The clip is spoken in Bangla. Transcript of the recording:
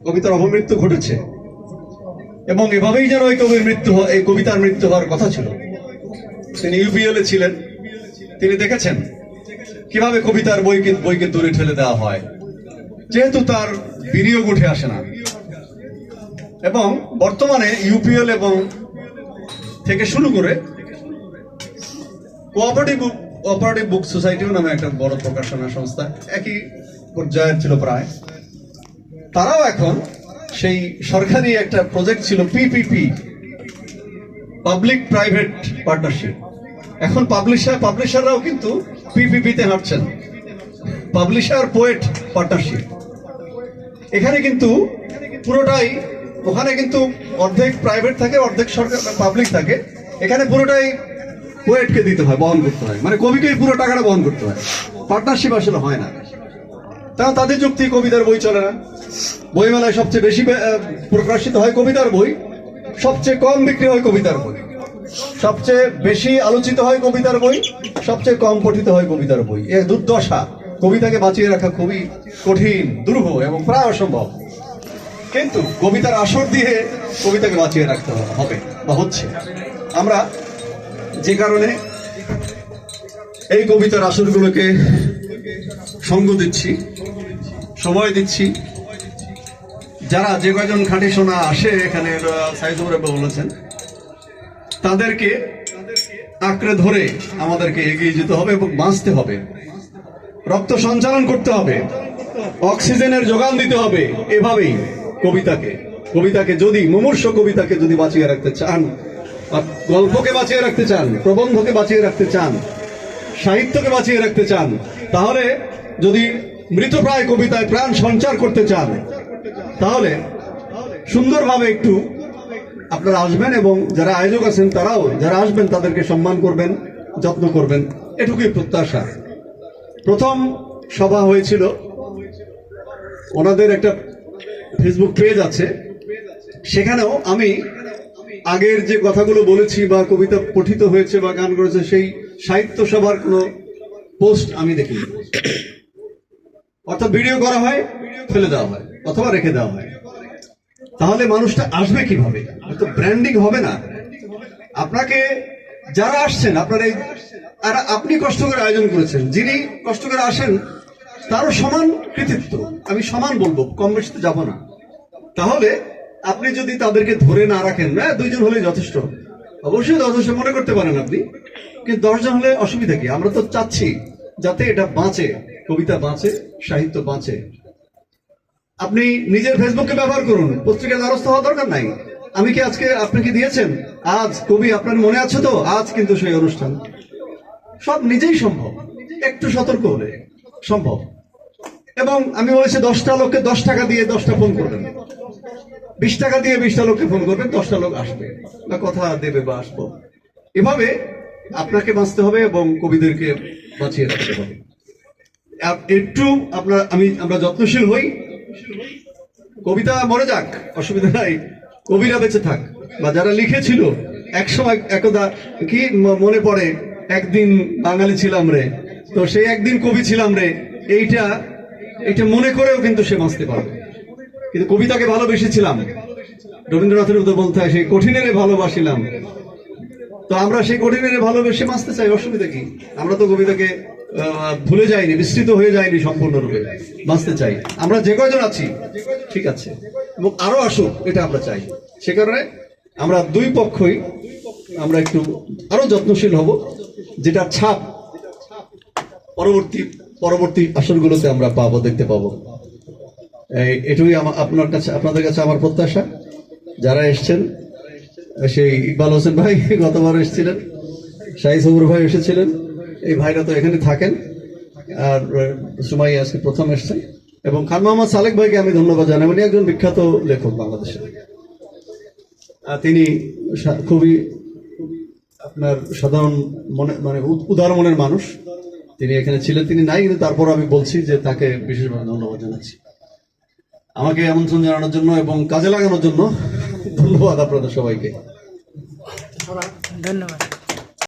কবিতার অপমৃত্যু ঘটেছে এবং এভাবেই যেন এই কবিতার মৃত্যু হওয়ার কথা ছিল। তিনি ইউপিএল এ ছিলেন, তিনি দেখেছেন কিভাবে কবিতার বইকে দূরে ঠেলে দেওয়া হয়, যেহেতু তার বিনিয়োগ উঠে আসে না। এবং বর্তমানে ইউপিএল এবং থেকে শুরু করে কোঅপারেটিভ বুক সোসাইটিও নামে একটা বড় প্রকাশনা সংস্থা, একই পর্যায়ের ছিল প্রায়, তারাও এখন সেই সরকারি একটা প্রজেক্ট ছিল পিপিপি, পাবলিক প্রাইভেট পার্টনারশিপ। এখন পাবলিশাররাও কিন্তু পিপিপিতে হাঁটছেন, পাবলিশার পোয়েট পার্টনারশিপ। এখানে কিন্তু পুরোটাই, ওখানে কিন্তু অর্ধেক প্রাইভেট থাকে, অর্ধেক সরকার পাবলিক থাকে। এখানে পুরোটাই পোয়েটকে দিতে হয়, বহন করতে হয়, মানে কবিকেই পুরো টাকাটা বহন করতে হয়। পার্টনারশিপ আসলে হয় না। কারণ তাদের যুক্তি কবিতার বই চলে না, বইমেলায় সবচেয়ে বেশি প্রকাশিত হয় কবিতার বই, সবচেয়ে কম বিক্রি হয় কবিতার বই, সবচেয়ে বেশি আলোচিত হয় কবিতার বই, সবচেয়ে কম পঠিত হয় কবিতার বই। এ দুর্দশা। কবিতাকে বাঁচিয়ে রাখা খুবই কঠিন, দুরূহ এবং প্রায় অসম্ভব। কিন্তু কবিতার আসর দিয়ে কবিতাকে বাঁচিয়ে রাখতে হবে বা হচ্ছে। আমরা যে কারণে এই কবিতার আসরগুলোকে সঙ্গ দিচ্ছি, সময় দিচ্ছি, যারা যে কয়জন খাঁটি সোনা আসে এখানে সাইদুর বলেছেন, তাদেরকে আঁকড়ে ধরে আমাদেরকে এগিয়ে যেতে হবে এবং বাঁচতে হবে, রক্ত সঞ্চালন করতে হবে, অক্সিজেনের যোগান দিতে হবে। এভাবেই কবিতাকে যদি মুমূর্ষ কবিতাকে যদি বাঁচিয়ে রাখতে চান, গল্পকে বাঁচিয়ে রাখতে চান, প্রবন্ধকে বাঁচিয়ে রাখতে চান, সাহিত্যকে বাঁচিয়ে রাখতে চান, তাহলে যদি মৃতপ্রায় কবিতায় প্রাণ সঞ্চার করতে চান, তাহলে সুন্দরভাবে একটু আপনারা আসবেন এবং যারা আয়োজক আছেন তারাও যারা আসবেন তাদেরকে সম্মান করবেন, যত্ন করবেন, এটুকুই প্রত্যাশা। প্রথম সভা হয়েছিল, ওনাদের একটা ফেসবুক পেজ আছে, সেখানেও আমি আগের যে কথাগুলো বলেছি বা কবিতা পঠিত হয়েছে বা গান করেছে সেই সাহিত্য সভার কোনো পোস্ট আমি দেখিনি। অর্থাৎ ভিডিও করা হয়, ফেলে দেওয়া হয় অথবা রেখে দেওয়া হয়। তাহলে মানুষটা আসবে কিভাবে? তো ব্র্যান্ডিং হবে না। আপনাকে যারা আসছেন, আপনি কষ্ট করে আয়োজন করেছেন, যিনি কষ্ট করে আসেন তারও সমান কৃতিত্ব, আমি সমান বলবো, কম বেশিতে যাব না। তাহলে আপনি যদি তাদেরকে ধরে না রাখেন, না 2 জন হলে যথেষ্ট, অবশ্যই যথেষ্ট মনে করতে পারেন আপনি, কিন্তু 10 জন হলে অসুবিধা কি? আমরা তো চাচ্ছি যাতে এটা বাঁচে, কবিতা বাঁচে, সাহিত্য বাঁচে। আপনি নিজের ফেসবুককে ব্যবহার করুন, পত্রিকার দ্বারস্থ হওয়া দরকার নাই। আমি কি আজকে আপনাকে দিয়েছেন, আজ কবি আপনার মনে আছে তো, আজ কিন্তু সেই অনুষ্ঠান সব নিজেই সম্ভব, একটু সতর্ক হলে সম্ভব। এবং আমি বলেছি 10টা লোককে 10 টাকা দিয়ে 10টা ফোন করবেন, 20 টাকা দিয়ে 20টা লোককে ফোন করবেন, 10টা লোক আসবে বা কথা দেবে বা আসবো। এভাবে আপনাকে বাঁচতে হবে এবং কবিদেরকে বাঁচিয়ে রাখতে হবে। একটু আমরা যত্নশীল হই। কবিতা মরে যাক, অসুবিধা নাই, কবিরা বেঁচে থাক, বা যারা লিখেছিল একসময় একদা কি মনে পড়ে, একদিন বাঙালি ছিলাম রে, তো সেই একদিন কবি ছিলাম রে, এইটা মনে করেও কিন্তু সে বাঁচতে পারবে। কিন্তু কবিতাকে ভালোবেসেছিলাম, রবীন্দ্রনাথের মতো বলতে হয়, সেই কঠিনেরে ভালোবাসিলাম। তো আমরা সেই কঠিনেরে ভালোবেসে বাঁচতে চাই, অসুবিধা কি? আমরা তো কবিতাকে ভুলে যাইনি, বিস্তৃত হয়ে যায়নি, সম্পূর্ণরূপে বাঁচতে চাই। আমরা যে কয়জন আছি ঠিক আছে, এবং আরো আসুক, এটা আমরা চাই। সে কারণে আমরা দুই পক্ষই আমরা একটু আরো যত্নশীল হব, যেটা ছাপ পরবর্তী আসরগুলোতে আমরা পাবো, দেখতে পাবো। এটুকুই আপনাদের কাছে আমার প্রত্যাশা। যারা এসছেন, সেই ইকবাল হোসেন ভাই গতবার এসেছিলেন, শাহিদ সবুর ভাই এসেছিলেন, এই ভাইরা তো এখানে থাকেন, আর সুমাই আজকে প্রথম এসছেন, এবং খান মোহাম্মদ সালেক ভাইকে আমি ধন্যবাদ জানাই। উনি একজন বিখ্যাত লেখক বাংলাদেশের, তিনি খুবই আপনার সাধারণ মানে উদার মনের মানুষ। তিনি এখানে ছিলেন, তিনি নাই, কিন্তু তারপর আমি বলছি যে তাকে বিশেষভাবে ধন্যবাদ জানাচ্ছি আমাকে আমন্ত্রণ জানানোর জন্য এবং কাজে লাগানোর জন্য। ধন্যবাদ আপনাদের সবাইকে, ধন্যবাদ।